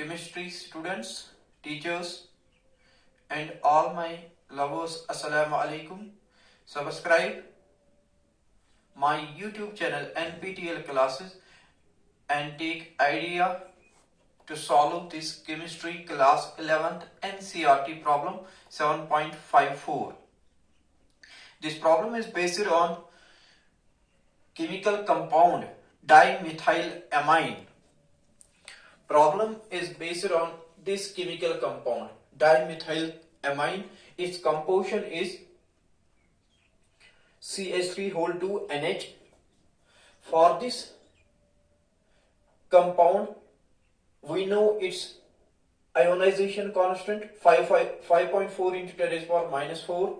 chemistry students, teachers and all my lovers, Assalamu alaikum. Subscribe my YouTube channel NPTEL classes and take idea to solve this chemistry class 11th NCERT problem 7.54. This problem is based on chemical compound dimethylamine. Problem is based on this chemical compound dimethylamine. Its composition is CH3(NH). For this compound, we know its ionization constant 5.4 into 10⁻⁻⁴.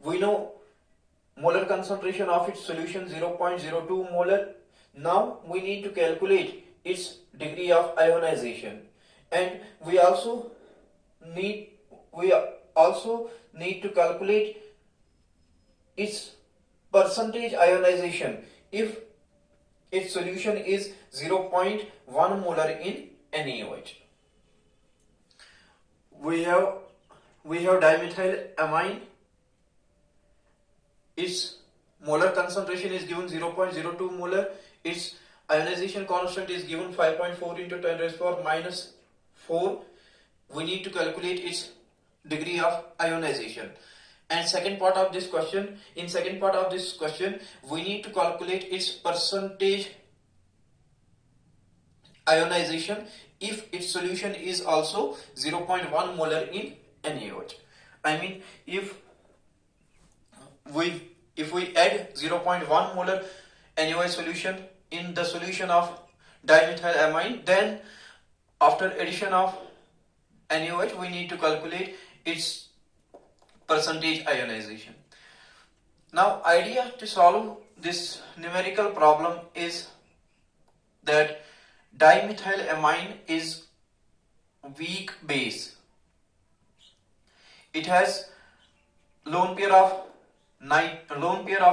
We know molar concentration of its solution 0.02 molar. Now we need to calculate its degree of ionization, and we also need to calculate its percentage ionization if its solution is 0.1 molar in NaOH. We have dimethylamine. Its molar concentration is given 0.02 molar. Its ionization constant is given 5.4 into 10⁻⁴. We need to calculate its degree of ionization. And second part of this question, we need to calculate its percentage ionization if its solution is also 0.1 molar in NaOH. I mean, if we add 0.1 molar NaOH solution in the solution of dimethylamine, then after addition of NaOH we need to calculate its percentage ionization. Now, idea to solve this numerical problem is that dimethylamine is weak base. It has lone pair of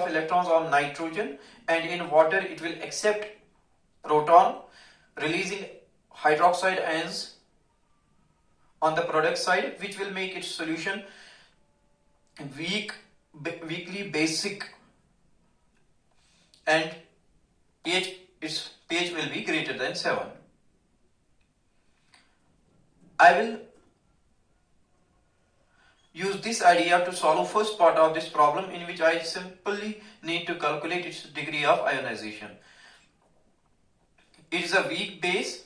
electrons on nitrogen, and in water it will accept proton, releasing hydroxide ions on the product side, which will make its solution weakly basic, and its pH will be greater than 7. I will use this idea to solve first part of this problem, in which I simply need to calculate its degree of ionization. It is a weak base,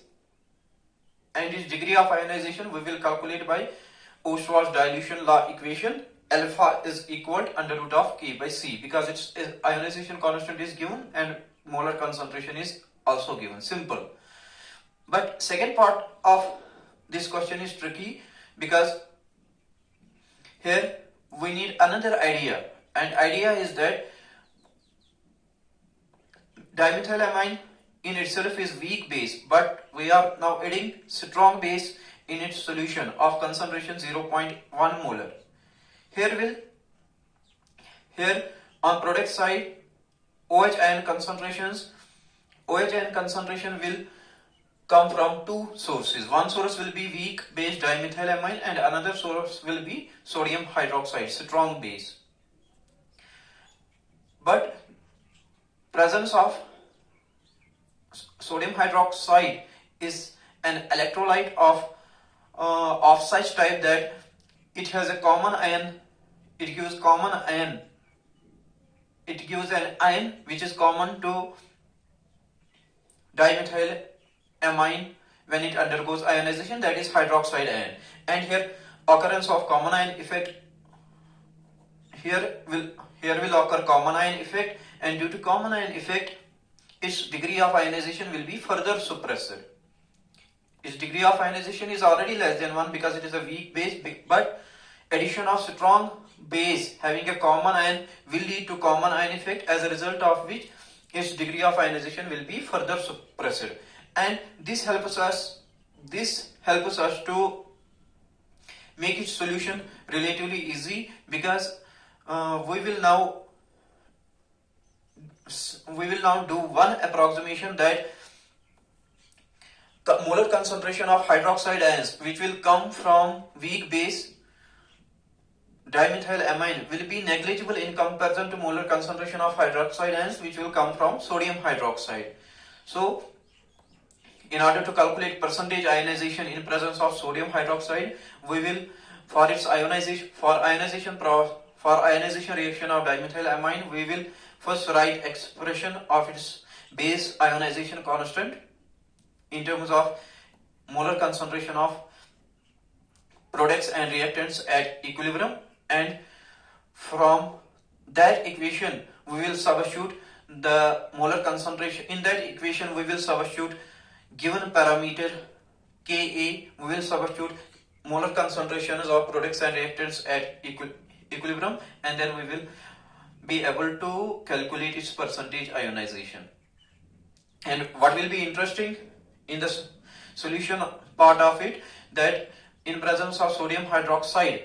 and its degree of ionization we will calculate by Ostwald's dilution law equation. Alpha is equal to √K/C, because its ionization constant is given and molar concentration is also given. Simple. But second part of this question is tricky, because here we need another idea, and idea is that dimethylamine in itself is weak base, but we are now adding strong base in its solution of concentration 0.1 molar. Here on product side, OH ion concentration will come from two sources. One source will be weak base dimethylamine, and another source will be sodium hydroxide, strong base. But presence of sodium hydroxide is an electrolyte of such type that it has a common ion. It gives an ion which is common to dimethylamine when it undergoes ionization, that is hydroxide ion. And here occurrence of common ion effect, here will occur common ion effect, and due to common ion effect its degree of ionization will be further suppressed. Its degree of ionization is already less than 1 because it is a weak base, but addition of strong base having a common ion will lead to common ion effect, as a result of which its degree of ionization will be further suppressed. And this helps us to make its solution relatively easy, because we will now do one approximation, that molar concentration of hydroxide ions which will come from weak base dimethylamine will be negligible in comparison to molar concentration of hydroxide ions which will come from sodium hydroxide. So in order to calculate percentage ionization in presence of sodium hydroxide, we will for ionization reaction of dimethylamine, we will first write expression of its base ionization constant in terms of molar concentration of products and reactants at equilibrium, and from that equation we will substitute the molar concentration. In that equation we will substitute given parameter Ka, we will substitute molar concentrations of products and reactants at equilibrium, and then we will be able to calculate its percentage ionization. And what will be interesting in the solution part of it, that in presence of sodium hydroxide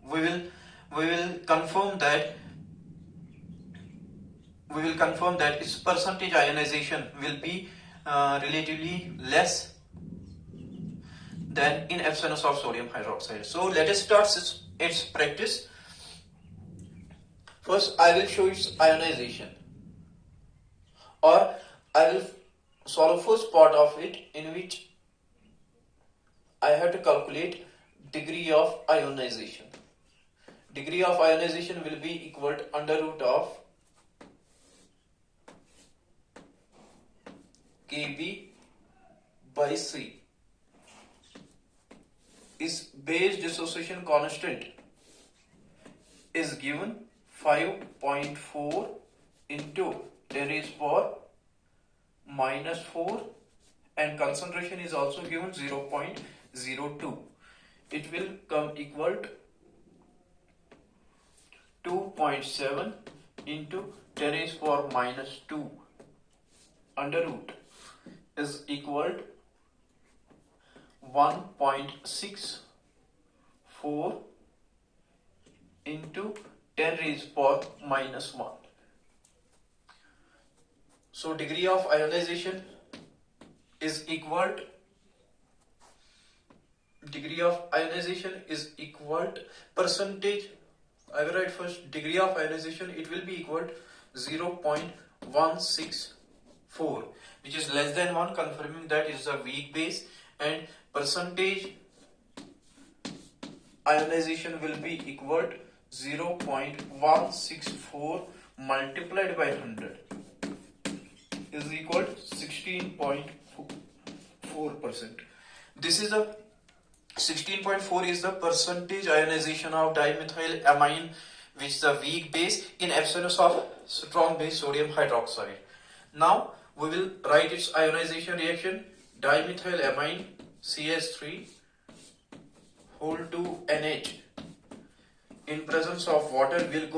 we will confirm that its percentage ionization will be relatively less than in absence of sodium hydroxide. So let us start its practice. First I will show its ionization, or I will solve first part of it in which I have to calculate degree of ionization. Degree of ionization will be equal to under root of Kb by C. Its base dissociation constant is given 5.4 into 10 raised power minus 4, and concentration is also given 0.02. It will come equal to 2.7 into 10 raised power minus 2 under root is equal to 1.64 into 10 raised power minus 1. So degree of ionization is equal to percentage. I will write first degree of ionization, it will be equal to 0.164, which is less than 1, confirming that it is a weak base, and percentage ionization will be equal to 0.164 multiplied by 100 is equal to 16.4%. This is a 16.4 is the percentage ionization of dimethylamine, which is a weak base in absence of strong base sodium hydroxide. Now we will write its ionization reaction. Dimethylamine CH3 whole 2 NH in presence of water will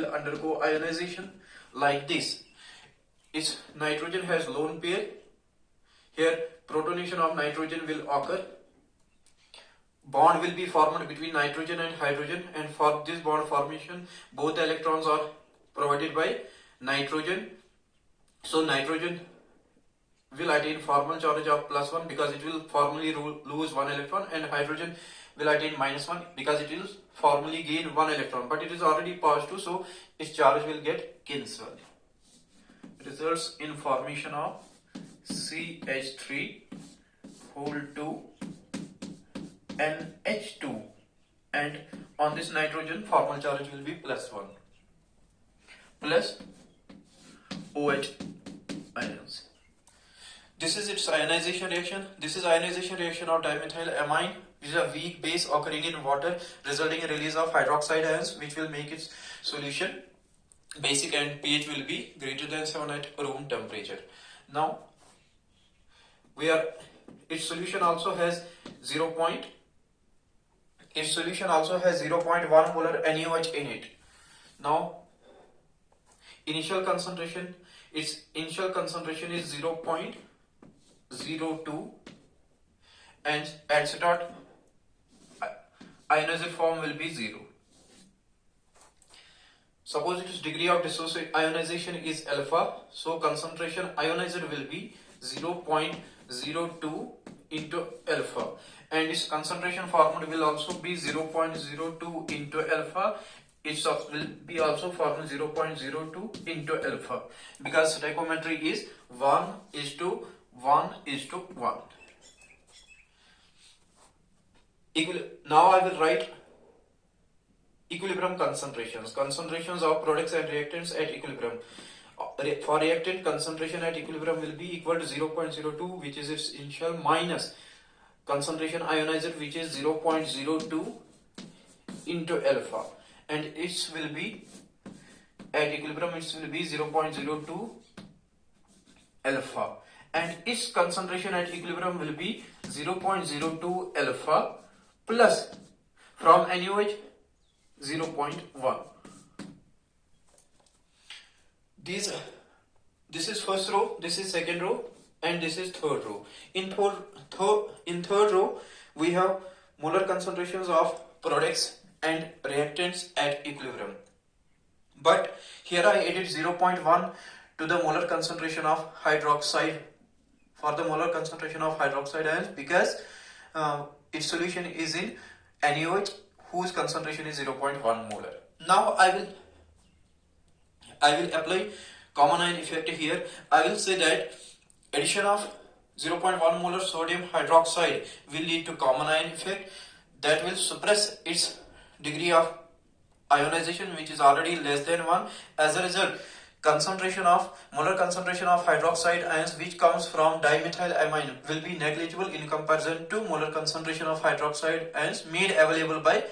undergo ionization like this. Its nitrogen has lone pair. Here protonation of nitrogen will occur. Bond will be formed between nitrogen and hydrogen, and for this bond formation both electrons are provided by nitrogen. So nitrogen will attain formal charge of +1 because it will formally lose 1 electron, and hydrogen will attain -1 because it will formally gain 1 electron, but it is already passed 2, so its charge will get cancelled. Results in formation of CH3 whole 2 NH2, and on this nitrogen formal charge will be +1 plus OH ions. This is its ionization reaction. This is ionization reaction of dimethylamine, which is a weak base occurring in water, resulting in release of hydroxide ions, which will make its solution basic, and pH will be greater than 7 at room temperature. Now its solution also has 0.1 molar NaOH in it. Now its initial concentration is 0.02, and at start ionized form will be 0. Suppose its degree of ionization is alpha, so concentration ionized will be 0.02 into alpha, and its concentration formula will also be 0.02 into alpha. It will be also formula 0.02 into alpha, because stoichiometry is 1:1:1. Now I will write equilibrium concentrations of products and reactants at equilibrium. For reactant, concentration at equilibrium will be equal to 0.02, which is its initial, minus concentration ionized, which is 0.02 into alpha, and it will be at equilibrium, it will be 0.02 alpha, and its concentration at equilibrium will be 0.02 alpha plus from NaOH 0.1. This is first row, this is second row, and this is third row. In third row, we have molar concentrations of products and reactants at equilibrium. But here I added 0.1 to the molar concentration of hydroxide, for the molar concentration of hydroxide ions, because its solution is in NaOH, whose concentration is 0.1 molar. Now I will apply common ion effect here. I will say that addition of 0.1 molar sodium hydroxide will lead to common ion effect that will suppress its degree of ionization, which is already less than 1. As a result, molar concentration of hydroxide ions which comes from dimethylamine will be negligible in comparison to molar concentration of hydroxide ions made available by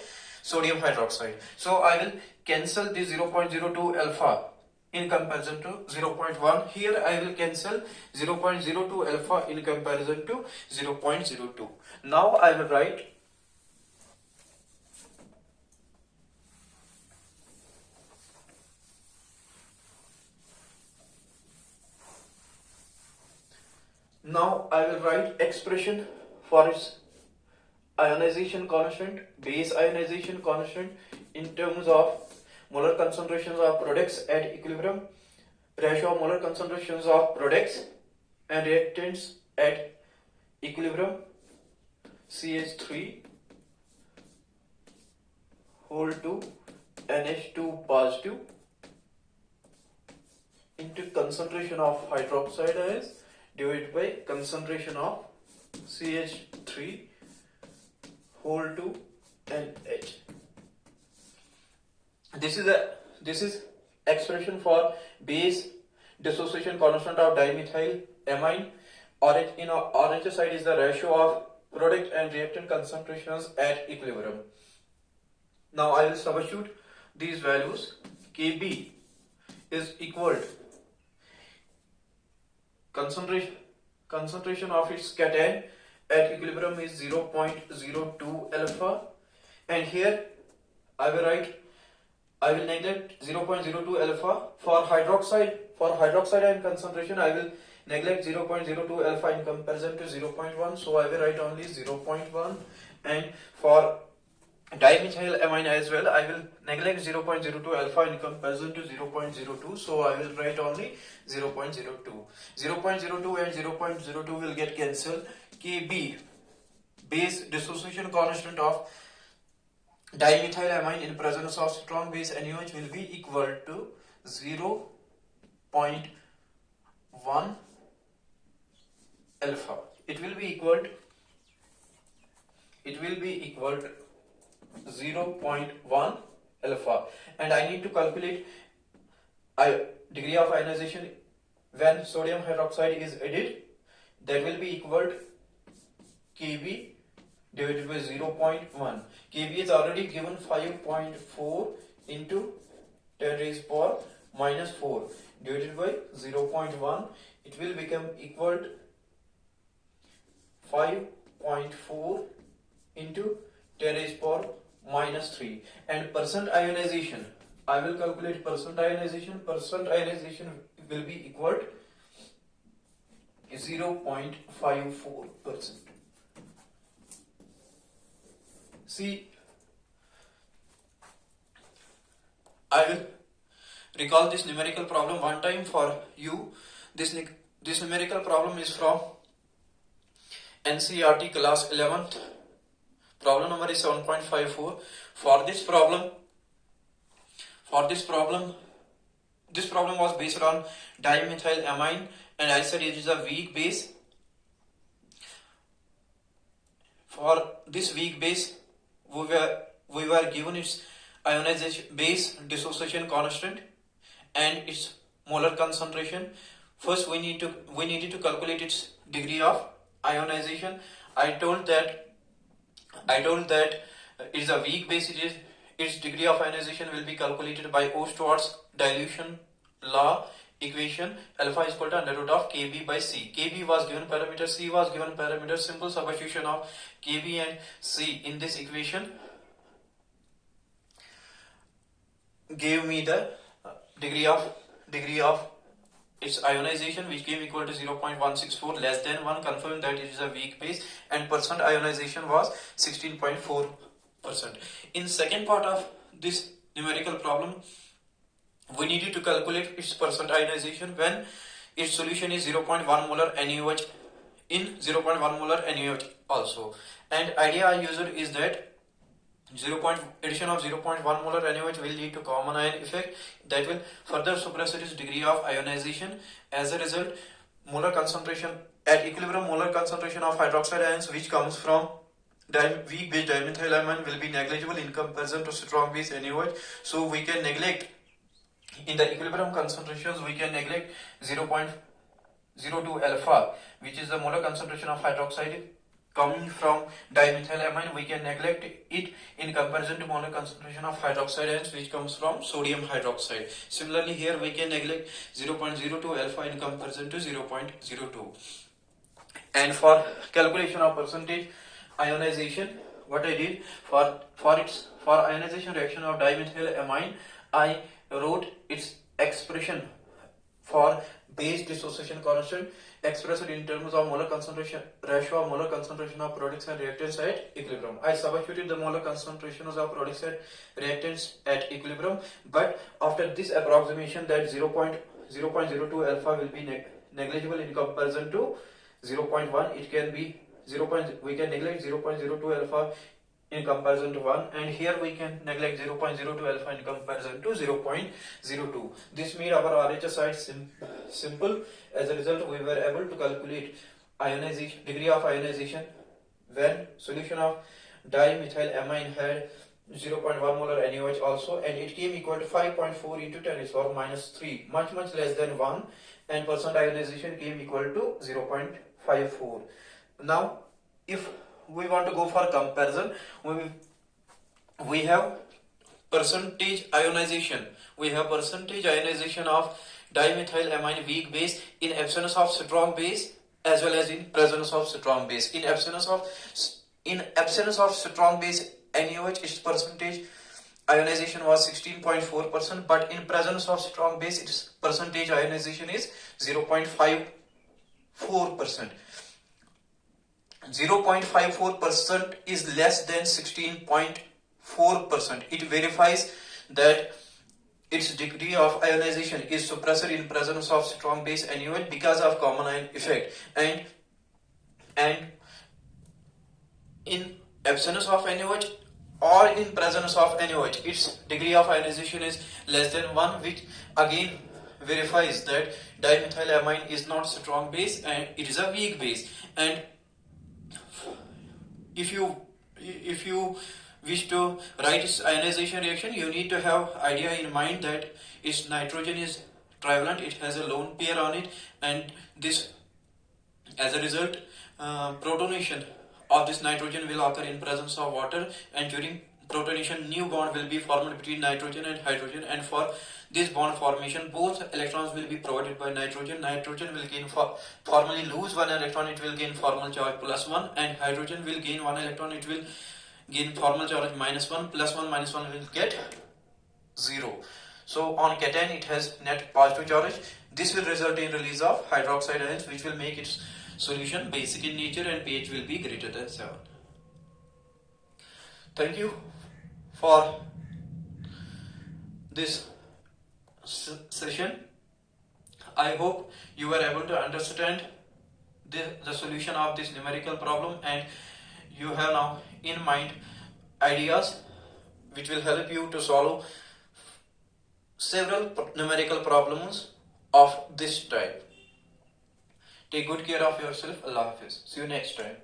sodium hydroxide. So I will cancel the 0.02 alpha in comparison to 0.1. Here I will cancel 0.02 alpha in comparison to 0.02. Now I will write expression for its ionization constant, base ionization constant, in terms of molar concentrations of products at equilibrium, ratio of molar concentrations of products and reactants at equilibrium, CH3 whole 2 NH2 positive into concentration of hydroxide ions divided by concentration of CH3 whole 2 NH. This is expression for base dissociation constant of dimethylamine. In orange side is the ratio of product and reactant concentrations at equilibrium. Now I will substitute these values. Kb is equal to concentration of its cation at equilibrium is 0.02 alpha, and here I will neglect 0.02 alpha for hydroxide ion concentration. I will neglect 0.02 alpha in comparison to 0.1, so I will write only 0.1, and for dimethylamine as well, I will neglect 0.02 alpha in comparison to 0.02, so I will write only 0.02. 0.02 and 0.02 will get cancelled. Kb, base dissociation constant of dimethylamine in presence of strong base NaOH, will be equal to 0.1 alpha. It will be equal to 0.1 alpha, and I need to calculate degree of ionization when sodium hydroxide is added. That will be equal to Kb divided by 0.1. Kb is already given 5.4 into 10 raised power minus 4 divided by 0.1. It will become equal to 5.4 into 10 raised power minus 3. And percent ionization, I will calculate percent ionization. Percent ionization will be equal to 0.54%. See, I will recall this numerical problem one time for you. This numerical problem is from NCERT class 11th. Problem number is 7.54. This problem was based on dimethylamine, and I said it is a weak base. For this weak base, we were given its ionization base dissociation constant and its molar concentration. First, we needed to calculate its degree of ionization. I told that it is a weak base. Its degree of ionization will be calculated by Ostert's dilution law equation. Alpha is equal to under root of Kb by C. Kb was given parameter, C was given parameter. Simple substitution of Kb and C in this equation gave me the degree of its ionization, which came equal to 0.164, less than 1, confirmed that it is a weak base, and percent ionization was 16.4%. In second part of this numerical problem, we needed to calculate its percent ionization when its solution is 0.1 molar NaOH in 0.1 molar NaOH also. And idea I used is that addition of 0.1 molar NaOH will lead to common ion effect that will further suppress its degree of ionization. As a result, molar concentration at equilibrium, molar concentration of hydroxide ions which comes from weak base dimethylamine will be negligible in comparison to strong base NaOH. So we can neglect, in the equilibrium concentrations, we can neglect 0.02 alpha, which is the molar concentration of hydroxide coming from dimethylamine. We can neglect it in comparison to molar concentration of hydroxide ions which comes from sodium hydroxide. Similarly, here we can neglect 0.02 alpha in comparison to 0.02. And for calculation of percentage ionization, what I did for ionization reaction of dimethylamine, I wrote its expression for base dissociation constant expressed in terms of molar concentration ratio of molar concentration of products and reactants at equilibrium. I substituted the molar concentrations of products and reactants at equilibrium, but after this approximation that 0.02 alpha will be negligible in comparison to 0.1, it can be we can neglect 0.02 alpha in comparison to 1, and here we can neglect 0.02 alpha in comparison to 0.02. This made our RHS side simple. As a result, we were able to calculate degree of ionization when solution of dimethylamine had 0.1 molar NaOH also, and it came equal to 5.4 into 10 is power minus 3, much less than 1, and percent ionization came equal to 0.54. Now, if we want to go for comparison, we have percentage ionization. We have percentage ionization of dimethylamine weak base in absence of strong base as well as in presence of strong base. In absence of strong base NaOH, its percentage ionization was 16.4%, but in presence of strong base, its percentage ionization is 0.54%. 0.54% is less than 16.4%. It verifies that its degree of ionization is suppressed in presence of strong base NaOH because of common ion effect, and in absence of NaOH or in presence of NaOH, its degree of ionization is less than 1, which again verifies that dimethylamine is not strong base and it is a weak base. And if you wish to write its ionization reaction, you need to have idea in mind that its nitrogen is trivalent, it has a lone pair on it, and this, as a result, protonation of this nitrogen will occur in presence of water, and during protonation new bond will be formed between nitrogen and hydrogen, and for this bond formation both electrons will be provided by nitrogen. Nitrogen will gain formally lose one electron, it will gain formal charge +1, and hydrogen will gain one electron, it will gain formal charge -1, +1 -1 will get 0. So on cation it has net positive charge. This will result in release of hydroxide ions, which will make its solution basic in nature and pH will be greater than 7. Thank you for this session. I hope you were able to understand the solution of this numerical problem, and you have now in mind ideas which will help you to solve several numerical problems of this type. Take good care of yourself. Allah Hafiz. See you next time.